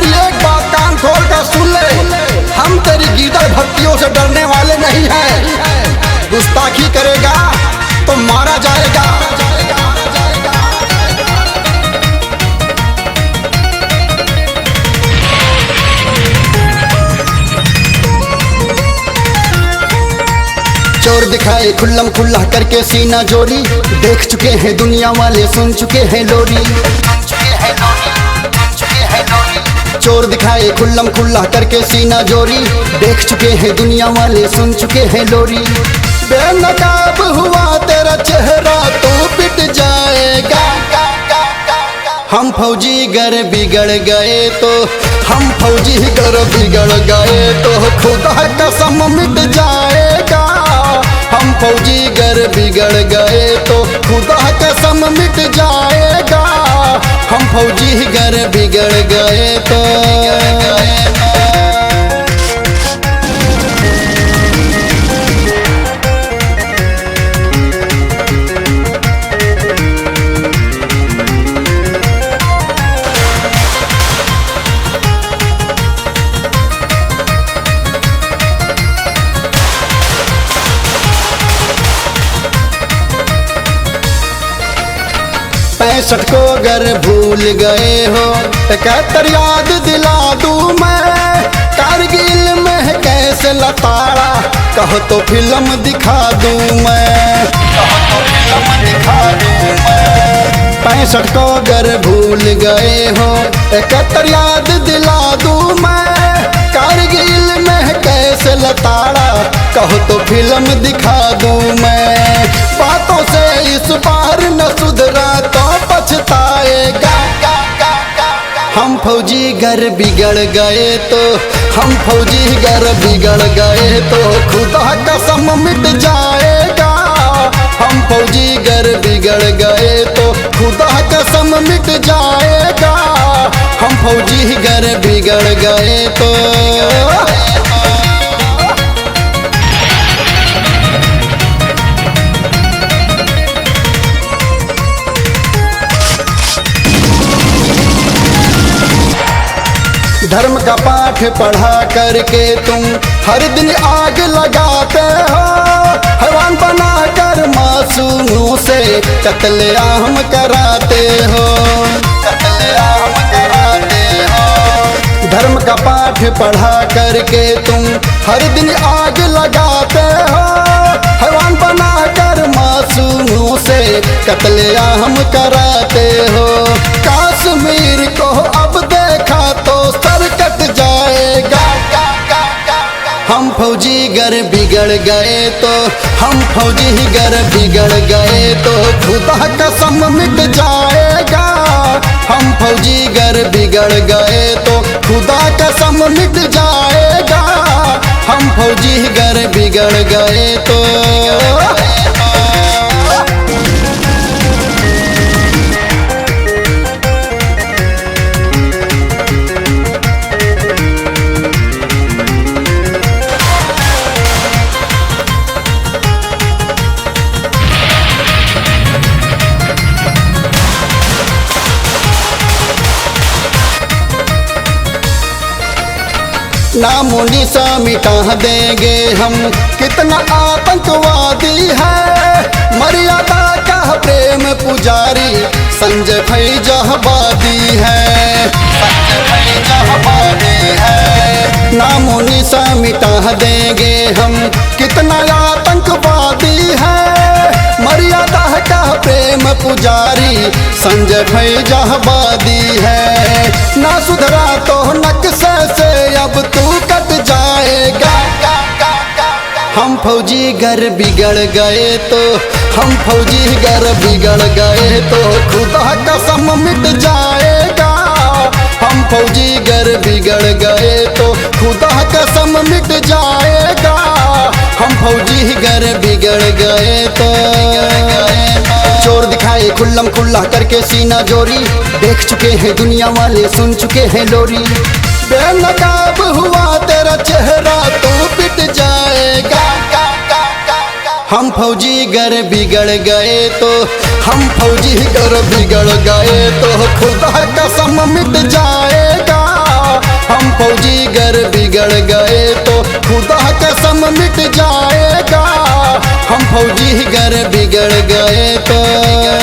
मेरी एक बात कान खोल कर सुन ले, हम तेरी गीदड़ भक्तियों से डरने वाले नहीं हैं। गुस्ताखी करेगा तो मारा जाएगा। चोर दिखाए खुल्लम खुल्ला करके सीना जोरी, देख चुके हैं दुनिया वाले, सुन चुके हैं लोरी। चोर दिखाए खुल्लम खुल्ला करके सीना जोरी, देख चुके हैं दुनिया वाले, सुन चुके हैं लोरी। बेनकाब हुआ तेरा चेहरा तो पिट जाएगा। हम फौजी गर बिगड़ गए तो, हम फौजी गर बिगड़ गए तो खुदा कसम मिट जाएगा। हम फौजी गर बिगड़ गए तो खुदा कसम मिट जाएगा। हम फौजी गर बिगड़ गए तो। पैंसठ को अगर भूल गए हो, 71 याद दिला दूं मैं। कारगिल में कैसे लताड़ा, कहो तो फिल्म दिखा दूं मैं। 65 को अगर भूल गए हो, 71 याद दिला दूं मैं। कारगिल में कैसे लताड़ा, कहो तो फिल्म दिखा दूं मैं। बातों से इस बार न सुधरा तो पछताएगा। हम फौजी गर बिगड़ गए तो, हम फौजी गर बिगड़ गए तो खुदा कसम मिट जाएगा। हम फौजी गर बिगड़ गए तो खुदा कसम मिट जाएगा। हम फौजी गर बिगड़ गए तो। धर्म का पाठ पढ़ा करके तुम हर दिन आग लगाते हो। हैवान बनाकर मासूमों से कत्लेआम कराते हो। धर्म का पाठ पढ़ा करके तुम हर दिन आग लगाते हो। हैवान बनाकर मासूमों से कत्लेआम कराते हो। कश्मीर को अब देखा तो सर कट जाएगा। हम फौजी गर बिगड़ गए तो, हम फौजी गर बिगड़ गए तो खुदा कसम मिट जाएगा। हम फौजी गर बिगड़ गए तो खुदा कसम मिट जाएगा। हम फौजी गर बिगड़ गए तो। नामो निशा मिटा देंगे हम, कितना आतंकवादी है। मर्यादा का प्रेम पुजारी संजय फैजहबादी है। नामो निशा मिटा देंगे हम, कितना आतंकवादी है। मर्यादा का प्रेम पुजारी संजय फैजहबादी है। ना सुधरा तो नक्शे से अब तू कट जाएगा। हम फौजी गर बिगड़ गए तो, हम फौजी गर बिगड़ गए तो खुदा कसम मिट जाएगा। हम फौजी गर बिगड़ गए तो खुदा कसम मिट जाएगा। हम फौजी गर बिगड़ गए तो। चोर दिखाए खुल्लम खुल्ला करके सीना जोरी, देख चुके हैं दुनिया वाले, सुन चुके हैं लोरी। बेनकाब हुआ तेरा चेहरा तो पिट जाएगा। हम फौजी गर बिगड़ गए तो, हम फौजी गर बिगड़ गए तो खुदा कसम मिट जाएगा। बिगड़ गए तो खुदा कसम मिट जाएगा, हम फौजी गर बिगड़ गए तो।